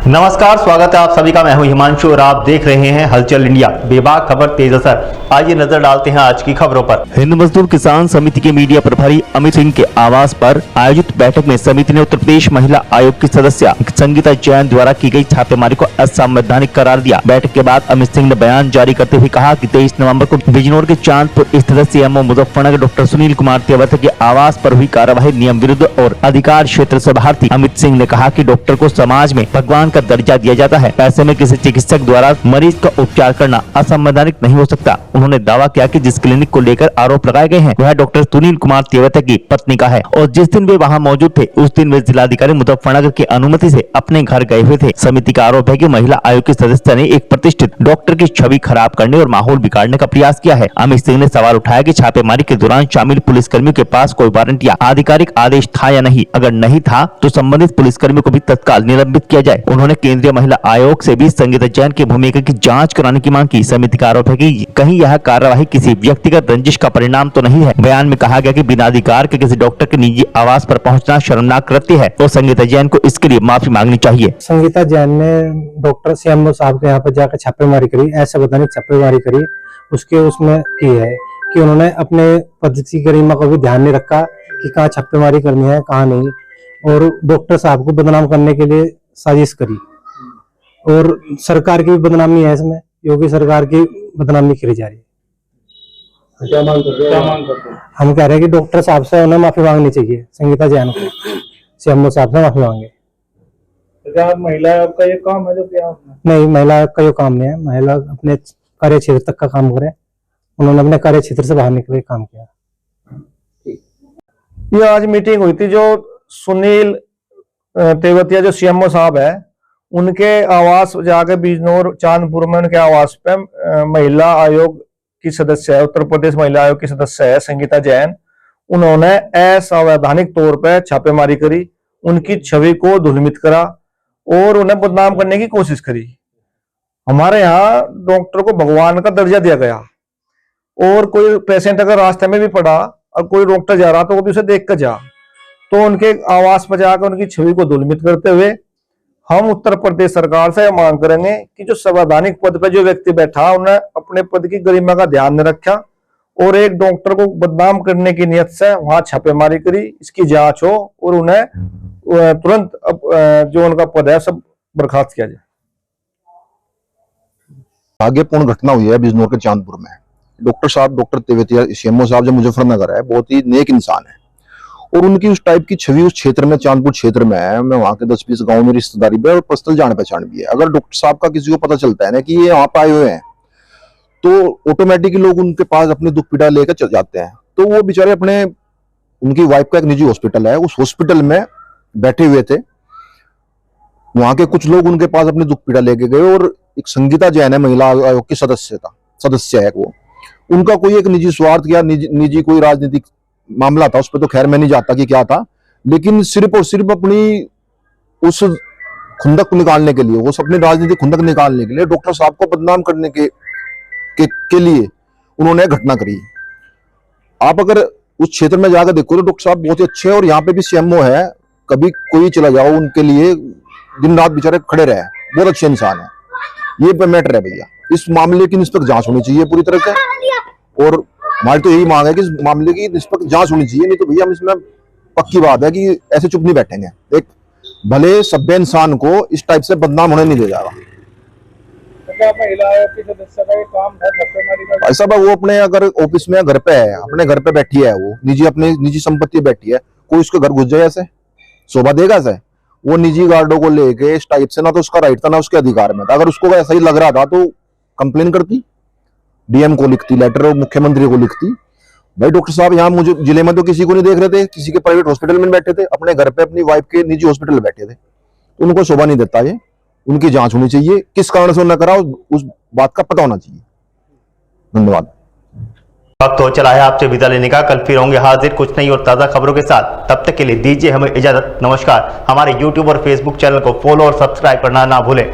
नमस्कार, स्वागत है आप सभी का। मैं हूं हिमांशु और आप देख रहे हैं हलचल इंडिया। बेबाक खबर तेज असर। आइए नजर डालते हैं आज की खबरों पर। हिंद मजदूर किसान समिति के मीडिया प्रभारी अमित सिंह के आवास पर आयोजित बैठक में समिति ने उत्तर प्रदेश महिला आयोग की सदस्य संगीता जैन द्वारा की गई छापेमारी को असंवैधानिक करार दिया। बैठक के बाद अमित सिंह ने बयान जारी करते हुए कहा कि 23 नवंबर को बिजनौर के चांदपुर स्थित सीएमओ मुजफ्फरनगर डॉक्टर सुनील कुमार तेवतिया के आवास पर हुई कार्यवाही नियम विरुद्ध और अधिकार क्षेत्र से बाहर थी। अमित सिंह ने कहा कि डॉक्टर को समाज में भगवान का दर्जा दिया जाता है, ऐसे में किसी चिकित्सक द्वारा मरीज का उपचार करना असंवैधानिक नहीं हो सकता। उन्होंने दावा किया कि जिस क्लिनिक को लेकर आरोप लगाए गए हैं वह डॉक्टर सुनील कुमार तेवतिया की पत्नी का है और जिस दिन वे वहां मौजूद थे उस दिन वे जिलाधिकारी मुजफ्फरनगर की अनुमति से अपने घर गए हुए थे। समिति का आरोप है कि महिला आयोग की सदस्य ने एक प्रतिष्ठित डॉक्टर की छवि खराब करने और माहौल बिगाड़ने का प्रयास किया है। अमित सिंह ने सवाल उठाया कि छापेमारी के दौरान शामिल पुलिसकर्मियों के पास कोई वारंट या आधिकारिक आदेश था या नहीं। अगर नहीं था तो संबंधित पुलिसकर्मियों को भी तत्काल निलंबित किया जाए। उन्होंने केंद्रीय महिला आयोग से भी संगीता जैन की भूमिका की जांच कराने की मांग की। समिति का आरोप है कि कहीं यह कार्यवाही किसी व्यक्तिगत रंजिश का परिणाम तो नहीं है। बयान में कहा गया कि बिना अधिकार के किसी डॉक्टर के निजी आवास पर पहुंचना शर्मनाक कृत्य है और संगीता जैन को इसके लिए माफी मांगनी चाहिए। संगीता जैन ने डॉक्टर सीएमओ साहब के यहाँ पर जाकर छापेमारी करी, ऐसे बताने छापेमारी करी। उसके उसमें की है कि उन्होंने अपने पद की गरिमा को भी ध्यान नहीं रखा कि कहाँ छापेमारी करनी है कहाँ नहीं, और डॉक्टर साहब को बदनाम करने के लिए साजिश करी और सरकार की भी बदनामी है इसमें। योगी सरकार की बदनामी करी जा रही है। क्या मांग करते हैं? हम कह रहे हैं कि डॉक्टर साहब से उन्हें माफी मांगनी चाहिए, संगीता जैन को सीएमओ साहब से माफी मांगे। क्या महिला आयोग का ये काम है जो क्या? नहीं, महिला आयोग का ये काम नहीं है। महिला अपने कार्य क्षेत्र तक का काम करे, उन्होंने अपने कार्य क्षेत्र से बाहर निकल के काम किया। ये आज मीटिंग हुई थी जो सुनील तेवतिया जो सीएमओ साहब है उनके आवास जाके बिजनौर चांदपुर में उनके आवास पे महिला आयोग की सदस्य है, उत्तर प्रदेश महिला आयोग की सदस्य है संगीता जैन। उन्होंने असंवैधानिक तौर पे छापेमारी करी, उनकी छवि को धूमित करा और उन्हें बदनाम करने की कोशिश करी। हमारे यहाँ डॉक्टर को भगवान का दर्जा दिया गया और कोई पेशेंट अगर रास्ते में भी पड़ा और कोई डॉक्टर जा रहा तो वो भी उसे देख कर जा, तो उनके आवास पर जाकर उनकी छवि को धूमित करते हुए हम उत्तर प्रदेश सरकार से मांग करेंगे कि जो संवैधानिक पद पर जो व्यक्ति बैठा उन्हें अपने पद की गरिमा का ध्यान न रखा और एक डॉक्टर को बदनाम करने की नियत से वहां छापेमारी करी, इसकी जांच हो और उन्हें तुरंत जो उनका पद है सब बर्खास्त किया जाए। भाग्यपूर्ण घटना हुई है बिजनौर के चांदपुर में। डॉक्टर साहब, डॉक्टर तेवतिया सीएमओ साहब जो मुजफ्फरनगर है, बहुत ही नेक इंसान है और उनकी उस टाइप की छवि उस क्षेत्र में, चांदपुर क्षेत्र में है। मैं वहां के 10-20 गांव में रिश्तेदारी भी है और पर्सनल जान पहचान भी है। अगर डॉक्टर साहब का किसी को पता चलता है ना कि ये वहां पे आए हुए हैं तो ऑटोमेटिकली लोग उनके पास अपनी दुख पीड़ा लेकर चल जाते हैं। तो वो बेचारे अपने, उनकी वाइफ का एक निजी हॉस्पिटल है, उस हॉस्पिटल में बैठे हुए थे। वहां के कुछ लोग उनके पास अपनी दुख पीड़ा लेके गए और एक संगीता जैन है, महिला आयोग की सदस्य है वो। उनका कोई एक निजी स्वार्थ या निजी कोई राजनीतिक मामला था, उस पर तो खैर मैं नहीं जानता कि क्या था, लेकिन सिर्फ और सिर्फ अपनी उस खुंदक को निकालने के लिए, वो अपनी राजनीतिक खुंदक निकालने के लिए डॉक्टर साहब को बदनाम करने के लिए उन्होंने घटना करी। आप अगर उस क्षेत्र में जाकर देखो तो डॉक्टर साहब बहुत ही अच्छे हैं और यहाँ पे भी सीएमओ है, कभी कोई चला जाओ उनके लिए दिन रात बेचारे खड़े रहे, बहुत अच्छे इंसान है। ये मैटर है भैया, इस मामले की निष्पक्ष जांच होनी चाहिए पूरी तरह से और हमारी तो यही मांग है कि इस मामले की निष्पक्ष जांच होनी चाहिए। नहीं तो भैया हम इसमें पक्की बात है कि ऐसे चुप नहीं बैठेंगे। एक भले सभ्य इंसान को इस टाइप से बदनाम होने नहीं दिया जाएगा। महिला आयोग की सदस्य का ये काम है ऐसा वो अपने अगर ऑफिस में घर पे है, अपने घर पे बैठी है, वो निजी अपने निजी संपत्ति बैठी है, कोई उसके घर घुस जाए ऐसे शोभा देगा? ऐसे वो निजी गार्डों को लेके इस टाइप से, ना तो उसका राइट था ना उसके अधिकार में था। अगर उसको ऐसा ही लग रहा था तो कंप्लेन करती, डीएम को लिखती लेटर और मुख्यमंत्री को लिखती। भाई डॉक्टर साहब यहाँ मुझे जिले में तो किसी को नहीं देख रहे थे, किसी के प्राइवेट हॉस्पिटल में बैठे थे, अपने घर पे अपनी वाइफ के निजी हॉस्पिटल बैठे थे, तो उनको शोभा नहीं देता। ये उनकी जांच होनी चाहिए, किस कारण से उन्होंने करा उस बात का पता होना चाहिए। धन्यवाद। वक्त हो चला है आपसे विदा लेने का। कल फिर होंगे हाजिर कुछ नई और ताजा खबरों के साथ। तब तक के लिए दीजिए हमें इजाजत। नमस्कार। हमारे YouTube और Facebook चैनल को फॉलो और सब्सक्राइब करना ना भूलें।